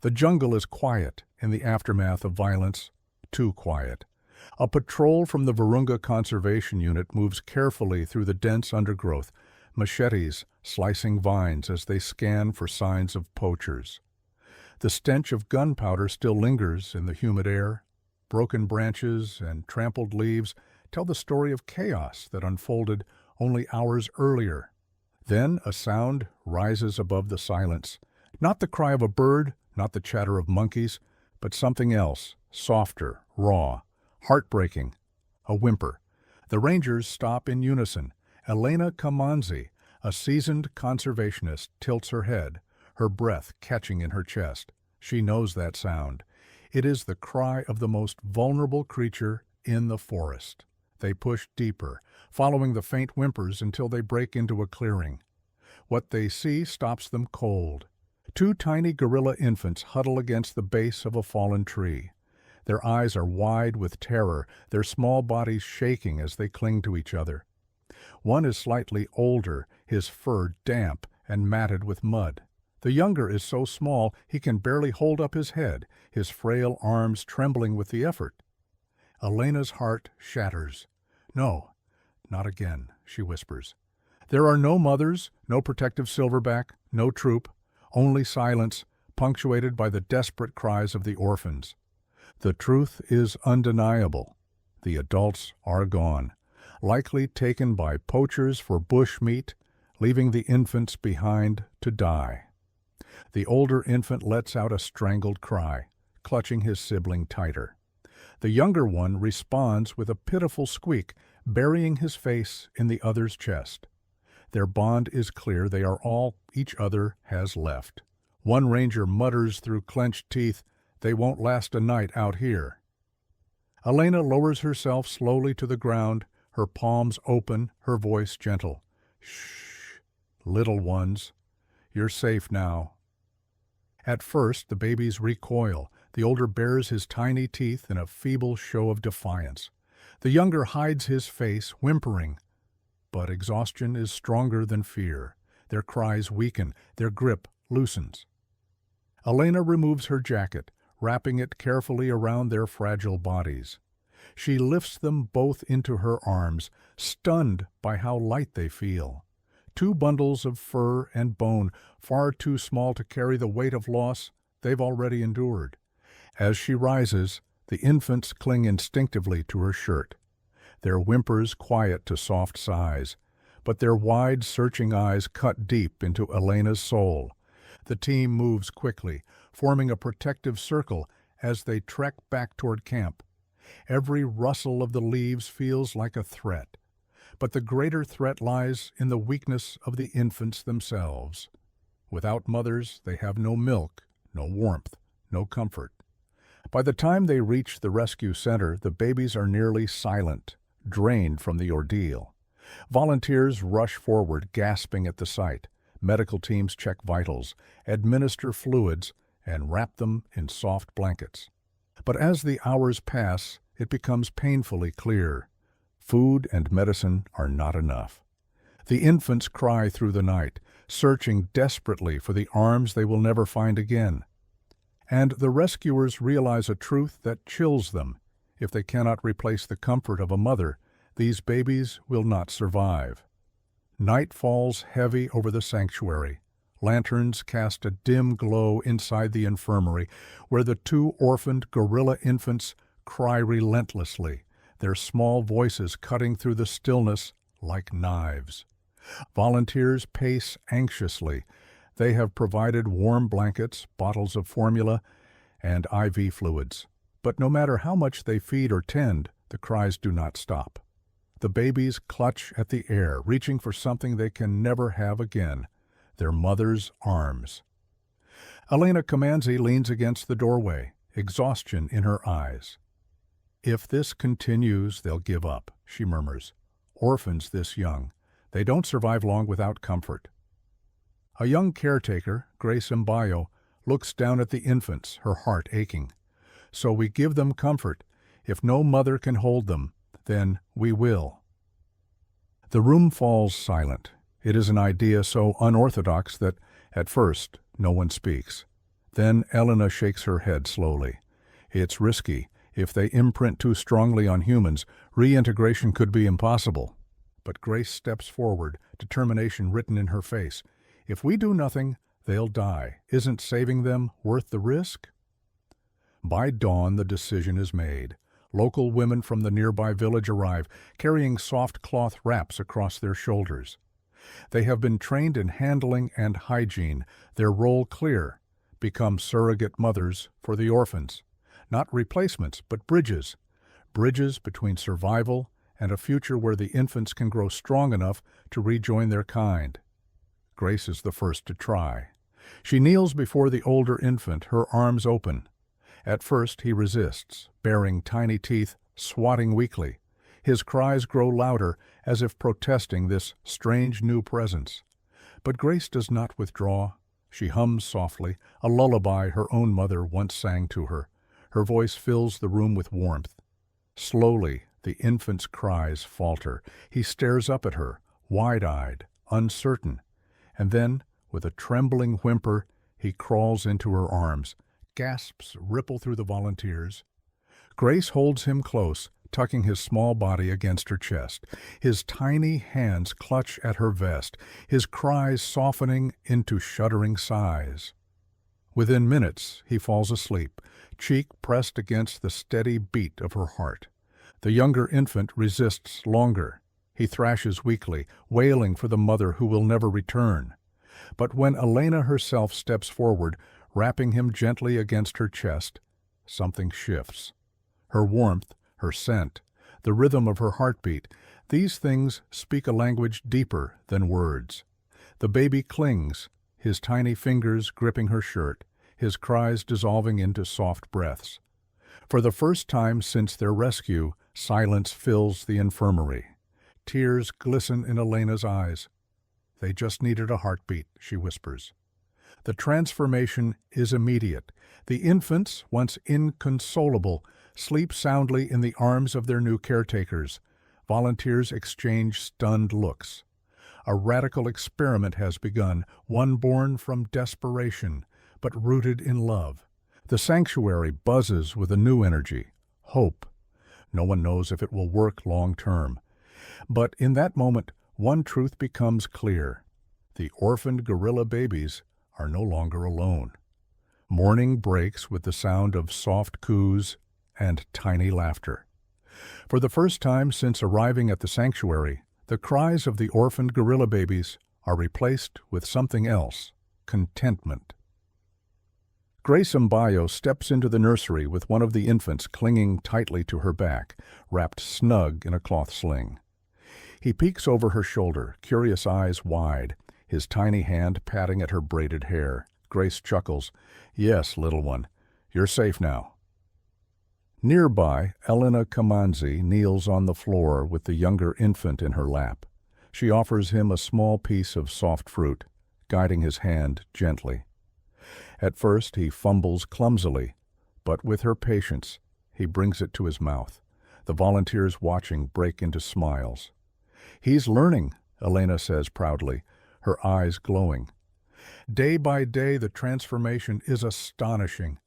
The jungle is quiet in the aftermath of violence, too quiet. A patrol from the Virunga Conservation Unit moves carefully through the dense undergrowth, machetes slicing vines as they scan for signs of poachers. The stench of gunpowder still lingers in the humid air. Broken branches and trampled leaves tell the story of chaos that unfolded only hours earlier. Then a sound rises above the silence. Not the cry of a bird, not the chatter of monkeys, but something else, softer, raw, heartbreaking, a whimper. The rangers stop in unison. Elena Kamanzi, a seasoned conservationist, tilts her head, her breath catching in her chest. She knows that sound. It is the cry of the most vulnerable creature in the forest. They push deeper, following the faint whimpers until they break into a clearing. What they see stops them cold. Two tiny gorilla infants huddle against the base of a fallen tree. Their eyes are wide with terror, their small bodies shaking as they cling to each other. One is slightly older, his fur damp and matted with mud. The younger is so small he can barely hold up his head, his frail arms trembling with the effort. Elena's heart shatters. "No, not again," she whispers. There are no mothers, no protective silverback, no troop, only silence, punctuated by the desperate cries of the orphans. The truth is undeniable. The adults are gone, likely taken by poachers for bush meat, leaving the infants behind to die. The older infant lets out a strangled cry, clutching his sibling tighter. The younger one responds with a pitiful squeak, burying his face in the other's chest. Their bond is clear. They are all each other has left. One ranger mutters through clenched teeth, "They won't last a night out here." Elena lowers herself slowly to the ground, her palms open, her voice gentle. "Shh, little ones. You're safe now." At first, the babies recoil. The older bares his tiny teeth in a feeble show of defiance. The younger hides his face, whimpering. But exhaustion is stronger than fear. Their cries weaken, their grip loosens. Elena removes her jacket, wrapping it carefully around their fragile bodies. She lifts them both into her arms, stunned by how light they feel. Two bundles of fur and bone, far too small to carry the weight of loss they've already endured. As she rises, the infants cling instinctively to her shirt. Their whimpers quiet to soft sighs, but their wide, searching eyes cut deep into Elena's soul. The team moves quickly, forming a protective circle as they trek back toward camp. Every rustle of the leaves feels like a threat, but the greater threat lies in the weakness of the infants themselves. Without mothers, they have no milk, no warmth, no comfort. By the time they reach the rescue center, the babies are nearly silent, drained from the ordeal. Volunteers rush forward, gasping at the sight. Medical teams check vitals, administer fluids, and wrap them in soft blankets. But as the hours pass, it becomes painfully clear. Food and medicine are not enough. The infants cry through the night, searching desperately for the arms they will never find again. And the rescuers realize a truth that chills them. If they cannot replace the comfort of a mother, these babies will not survive. Night falls heavy over the sanctuary. Lanterns cast a dim glow inside the infirmary, where the two orphaned gorilla infants cry relentlessly, their small voices cutting through the stillness like knives. Volunteers pace anxiously. They have provided warm blankets, bottles of formula, and IV fluids. But no matter how much they feed or tend, the cries do not stop. The babies clutch at the air, reaching for something they can never have again, their mother's arms. Elena Kamanzi leans against the doorway, exhaustion in her eyes. "If this continues, they'll give up," she murmurs. "Orphans this young. They don't survive long without comfort." A young caretaker, Grace Mbayo, looks down at the infants, her heart aching. "So we give them comfort. If no mother can hold them, then we will." The room falls silent. It is an idea so unorthodox that, at first, no one speaks. Then Elena shakes her head slowly. It's risky. If they imprint too strongly on humans, reintegration could be impossible. But Grace steps forward, determination written in her face. If we do nothing, they'll die. Isn't saving them worth the risk? By dawn, the decision is made. Local women from the nearby village arrive, carrying soft cloth wraps across their shoulders. They have been trained in handling and hygiene, their role clear: become surrogate mothers for the orphans. Not replacements, but bridges. Bridges between survival and a future where the infants can grow strong enough to rejoin their kind. Grace is the first to try. She kneels before the older infant, her arms open. At first he resists, baring tiny teeth, swatting weakly. His cries grow louder, as if protesting this strange new presence. But Grace does not withdraw. She hums softly, a lullaby her own mother once sang to her. Her voice fills the room with warmth. Slowly, the infant's cries falter. He stares up at her, wide-eyed, uncertain. And then, with a trembling whimper, he crawls into her arms. Gasps ripple through the volunteers. Grace holds him close, tucking his small body against her chest. His tiny hands clutch at her vest, his cries softening into shuddering sighs. Within minutes, he falls asleep, cheek pressed against the steady beat of her heart. The younger infant resists longer. He thrashes weakly, wailing for the mother who will never return. But when Elena herself steps forward, wrapping him gently against her chest, something shifts. Her warmth, her scent, the rhythm of her heartbeat, these things speak a language deeper than words. The baby clings, his tiny fingers gripping her shirt, his cries dissolving into soft breaths. For the first time since their rescue, silence fills the infirmary. Tears glisten in Elena's eyes. They just needed a heartbeat, she whispers. The transformation is immediate. The infants, once inconsolable, sleep soundly in the arms of their new caretakers. Volunteers exchange stunned looks. A radical experiment has begun, one born from desperation, but rooted in love. The sanctuary buzzes with a new energy, hope. No one knows if it will work long term. But in that moment, one truth becomes clear. The orphaned gorilla babies are no longer alone. Morning breaks with the sound of soft coos and tiny laughter. For the first time since arriving at the sanctuary, the cries of the orphaned gorilla babies are replaced with something else: contentment. Grace Mbayo steps into the nursery with one of the infants clinging tightly to her back, wrapped snug in a cloth sling. He peeks over her shoulder, curious eyes wide, his tiny hand patting at her braided hair. Grace chuckles. "Yes, little one, you're safe now." Nearby, Elena Kamanzi kneels on the floor with the younger infant in her lap. She offers him a small piece of soft fruit, guiding his hand gently. At first he fumbles clumsily, but with her patience, he brings it to his mouth. The volunteers watching break into smiles. "He's learning," Elena says proudly, her eyes glowing. Day by day, the transformation is astonishing.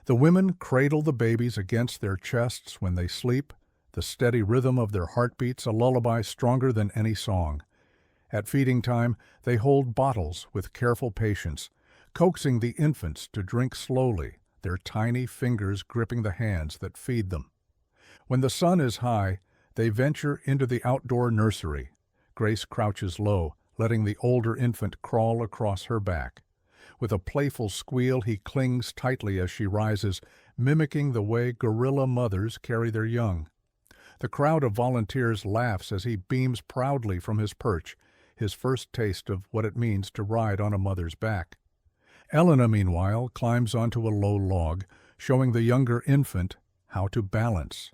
The women cradle the babies against their chests when they sleep, the steady rhythm of their heartbeats a lullaby stronger than any song. At feeding time, they hold bottles with careful patience, coaxing the infants to drink slowly, their tiny fingers gripping the hands that feed them. When the sun is high, they venture into the outdoor nursery. Grace crouches low, letting the older infant crawl across her back. With a playful squeal, he clings tightly as she rises, mimicking the way gorilla mothers carry their young. The crowd of volunteers laughs as he beams proudly from his perch, his first taste of what it means to ride on a mother's back. Elena, meanwhile, climbs onto a low log, showing the younger infant how to balance.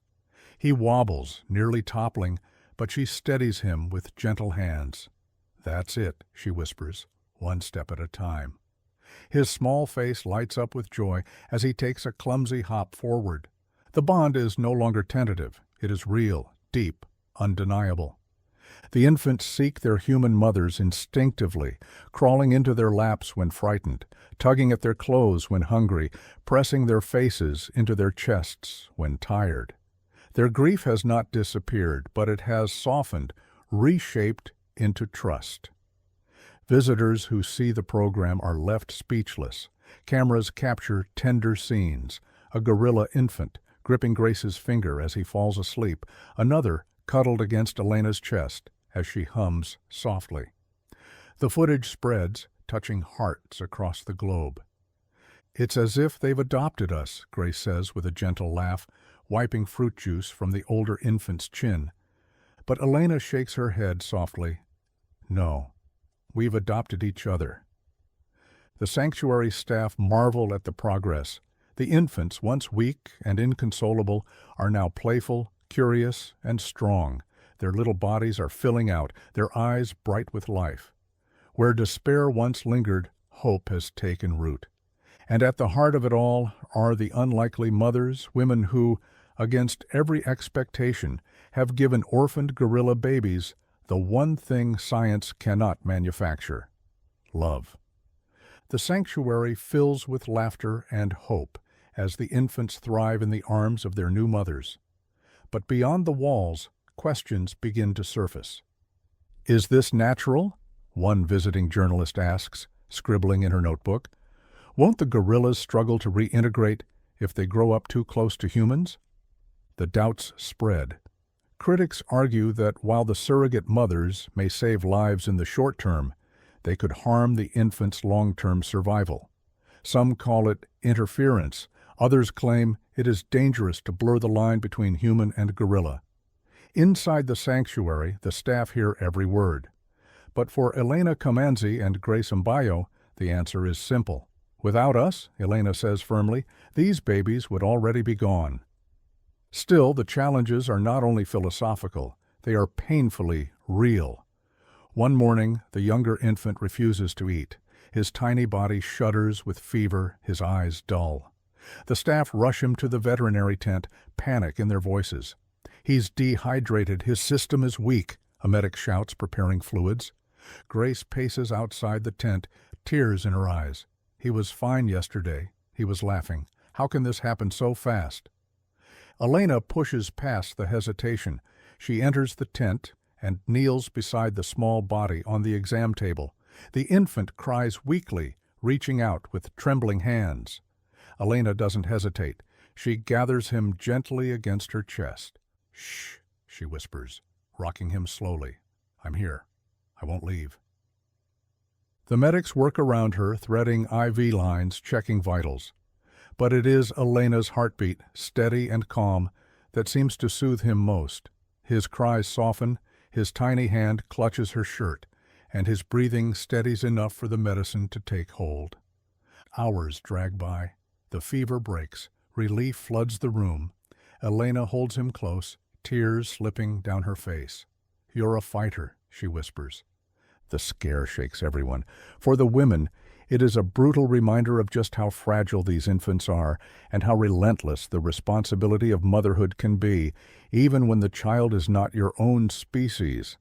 He wobbles, nearly toppling, but she steadies him with gentle hands. "That's it," she whispers, "one step at a time." His small face lights up with joy as he takes a clumsy hop forward. The bond is no longer tentative. It is real, deep, undeniable. The infants seek their human mothers instinctively, crawling into their laps when frightened, tugging at their clothes when hungry, pressing their faces into their chests when tired. Their grief has not disappeared, but it has softened, reshaped into trust. Visitors who see the program are left speechless. Cameras capture tender scenes. A gorilla infant gripping Grace's finger as he falls asleep, another cuddled against Elena's chest as she hums softly. The footage spreads, touching hearts across the globe. "It's as if they've adopted us," Grace says with a gentle laugh, wiping fruit juice from the older infant's chin. But Elena shakes her head softly. "No, we've adopted each other." The sanctuary staff marvel at the progress. The infants, once weak and inconsolable, are now playful, curious, and strong. Their little bodies are filling out, their eyes bright with life. Where despair once lingered, hope has taken root. And at the heart of it all are the unlikely mothers, women who, against every expectation, have given orphaned gorilla babies the one thing science cannot manufacture: love. The sanctuary fills with laughter and hope as the infants thrive in the arms of their new mothers. But beyond the walls, questions begin to surface. "Is this natural?" one visiting journalist asks, scribbling in her notebook. "Won't the gorillas struggle to reintegrate if they grow up too close to humans?" The doubts spread. Critics argue that while the surrogate mothers may save lives in the short term, they could harm the infant's long-term survival. Some call it interference. Others claim it is dangerous to blur the line between human and gorilla. Inside the sanctuary, the staff hear every word. But for Elena Comanzi and Grace Mbayo, the answer is simple. "Without us," Elena says firmly, "these babies would already be gone." Still, the challenges are not only philosophical, they are painfully real. One morning, the younger infant refuses to eat. His tiny body shudders with fever, his eyes dull. The staff rush him to the veterinary tent, panic in their voices. "He's dehydrated, his system is weak," a medic shouts, preparing fluids. Grace paces outside the tent, tears in her eyes. "He was fine yesterday," he was laughing. "How can this happen so fast?" Elena pushes past the hesitation. She enters the tent and kneels beside the small body on the exam table. The infant cries weakly, reaching out with trembling hands. Elena doesn't hesitate. She gathers him gently against her chest. "Shh," she whispers, rocking him slowly. "I'm here. I won't leave." The medics work around her, threading IV lines, checking vitals. But it is Elena's heartbeat, steady and calm, that seems to soothe him most. His cries soften, his tiny hand clutches her shirt, and his breathing steadies enough for the medicine to take hold. Hours drag by. The fever breaks. Relief floods the room. Elena holds him close, tears slipping down her face. "You're a fighter," she whispers. The scare shakes everyone. For the women, it is a brutal reminder of just how fragile these infants are and how relentless the responsibility of motherhood can be, even when the child is not your own species.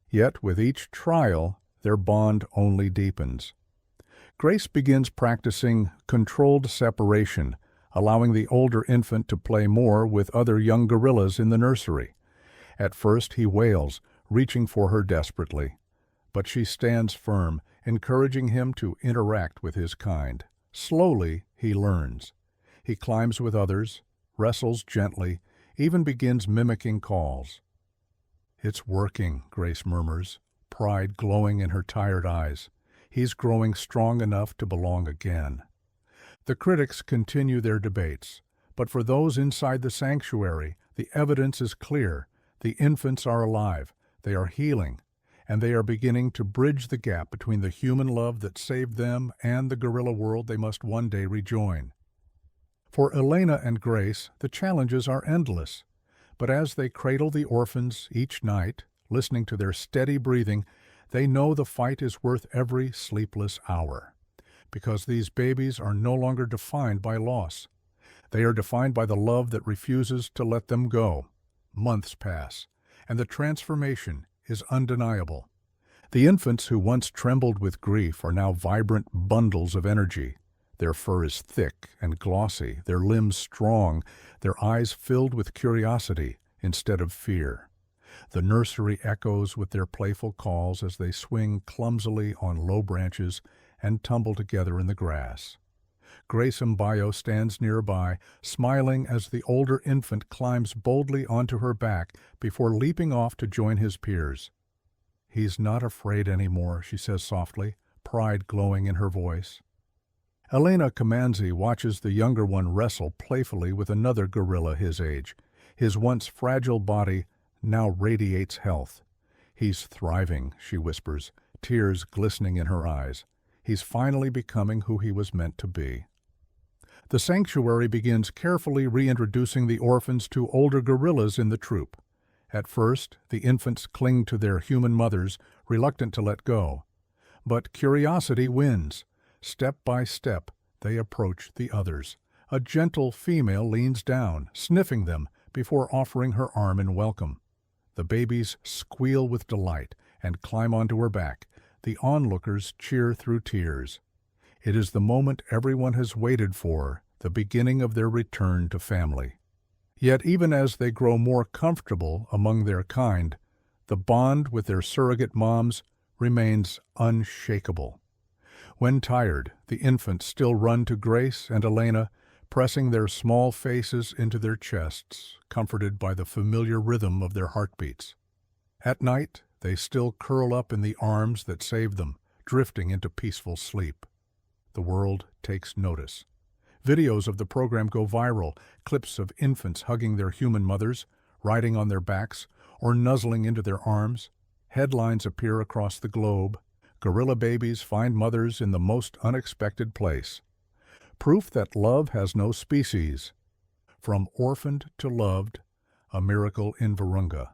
Yet with each trial, their bond only deepens. Grace begins practicing controlled separation, allowing the older infant to play more with other young gorillas in the nursery. At first he wails, reaching for her desperately. But she stands firm, encouraging him to interact with his kind. Slowly, he learns. He climbs with others, wrestles gently, even begins mimicking calls. "It's working," Grace murmurs, pride glowing in her tired eyes. He's growing strong enough to belong again. The critics continue their debates, but for those inside the sanctuary, the evidence is clear. The infants are alive, they are healing, and they are beginning to bridge the gap between the human love that saved them and the gorilla world they must one day rejoin. For Elena and Grace, the challenges are endless, but as they cradle the orphans each night, listening to their steady breathing, they know the fight is worth every sleepless hour. Because these babies are no longer defined by loss. They are defined by the love that refuses to let them go. Months pass, and the transformation, is undeniable. The infants who once trembled with grief are now vibrant bundles of energy. Their fur is thick and glossy, their limbs strong, their eyes filled with curiosity instead of fear. The nursery echoes with their playful calls as they swing clumsily on low branches and tumble together in the grass. Grace Mbayo stands nearby, smiling as the older infant climbs boldly onto her back before leaping off to join his peers. "He's not afraid anymore," she says softly, pride glowing in her voice. Elena Kamanzi watches the younger one wrestle playfully with another gorilla his age. His once fragile body now radiates health. "He's thriving," she whispers, tears glistening in her eyes. "He's finally becoming who he was meant to be." The sanctuary begins carefully reintroducing the orphans to older gorillas in the troop. At first, the infants cling to their human mothers, reluctant to let go. But curiosity wins. Step by step, they approach the others. A gentle female leans down, sniffing them, before offering her arm in welcome. The babies squeal with delight and climb onto her back. The onlookers cheer through tears. It is the moment everyone has waited for, the beginning of their return to family. Yet even as they grow more comfortable among their kind, the bond with their surrogate moms remains unshakable. When tired, the infants still run to Grace and Elena, pressing their small faces into their chests, comforted by the familiar rhythm of their heartbeats. At night, they still curl up in the arms that saved them, drifting into peaceful sleep. The world takes notice. Videos of the program go viral, clips of infants hugging their human mothers, riding on their backs, or nuzzling into their arms. Headlines appear across the globe. Gorilla babies find mothers in the most unexpected place. Proof that love has no species. From orphaned to loved, a miracle in Virunga.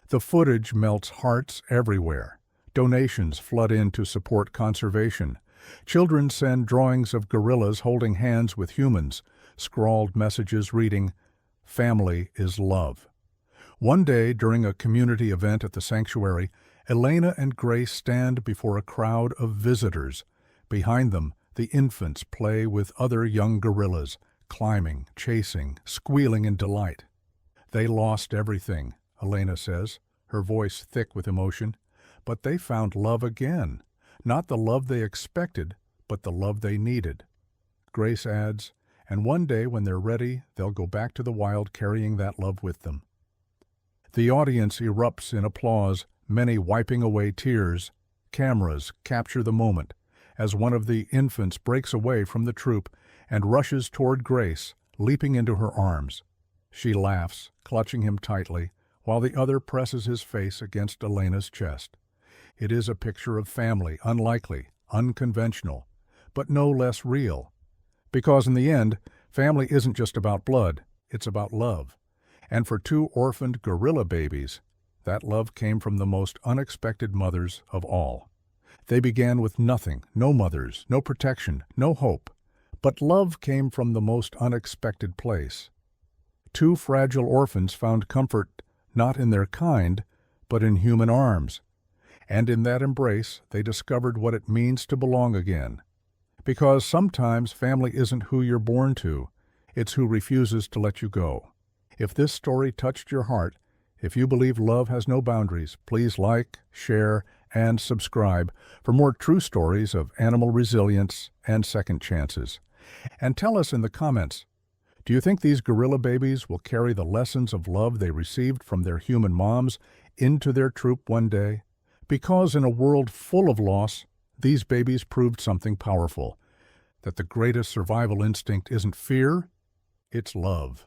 The footage melts hearts everywhere. Donations flood in to support conservation. Children send drawings of gorillas holding hands with humans, scrawled messages reading, "Family is love." One day, during a community event at the sanctuary, Elena and Grace stand before a crowd of visitors. Behind them, the infants play with other young gorillas, climbing, chasing, squealing in delight. "They lost everything," Elena says, her voice thick with emotion, "but they found love again. Not the love they expected, but the love they needed." Grace adds, "And one day when they're ready, they'll go back to the wild carrying that love with them." The audience erupts in applause, many wiping away tears. Cameras capture the moment as one of the infants breaks away from the troop and rushes toward Grace, leaping into her arms. She laughs, clutching him tightly, while the other presses his face against Elena's chest. It is a picture of family, unlikely, unconventional, but no less real. Because in the end, family isn't just about blood, it's about love. And for two orphaned gorilla babies, that love came from the most unexpected mothers of all. They began with nothing, no mothers, no protection, no hope. But love came from the most unexpected place. Two fragile orphans found comfort not in their kind, but in human arms. And in that embrace, they discovered what it means to belong again. Because sometimes family isn't who you're born to, it's who refuses to let you go. If this story touched your heart, if you believe love has no boundaries, please like, share, and subscribe for more true stories of animal resilience and second chances. And tell us in the comments, do you think these gorilla babies will carry the lessons of love they received from their human moms into their troop one day? Because in a world full of loss, these babies proved something powerful, that the greatest survival instinct isn't fear, it's love.